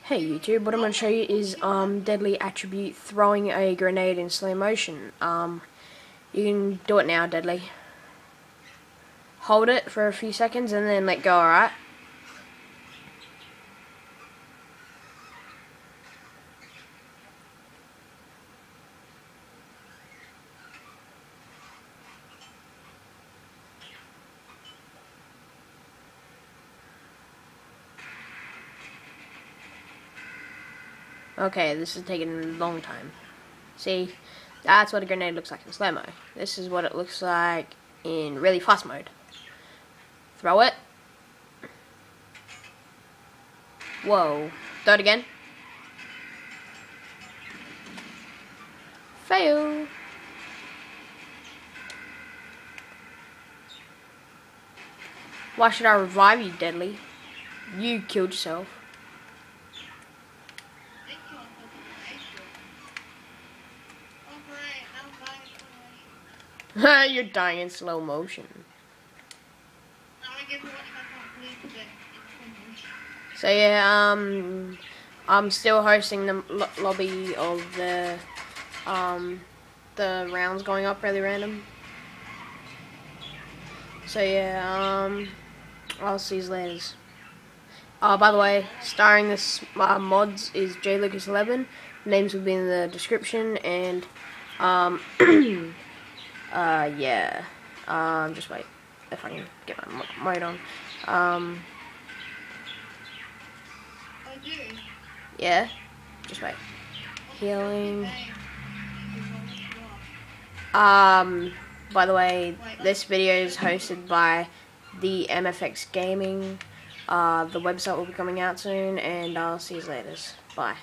Hey YouTube, what I'm going to show you is DeadlyAttribute throwing a grenade in slow motion. You can do it now, Deadly. Hold it for a few seconds and then let go, alright? Okay, this is taking a long time. See, that's what a grenade looks like in slow-mo. This is what it looks like in really fast mode. Throw it. Whoa. Throw it again. Fail. Why should I revive you, Deadly? You killed yourself. You're dying in slow motion. So yeah, I'm still hosting the lobby of the rounds going up really random. So yeah, I'll see you later. By the way, starring this mods is JLucas11. Names will be in the description, and yeah. Just wait if I can get my mode on. Yeah. Just wait. Healing. By the way, this video is hosted by the MFX Gaming. The website will be coming out soon, and I'll see you later. Bye.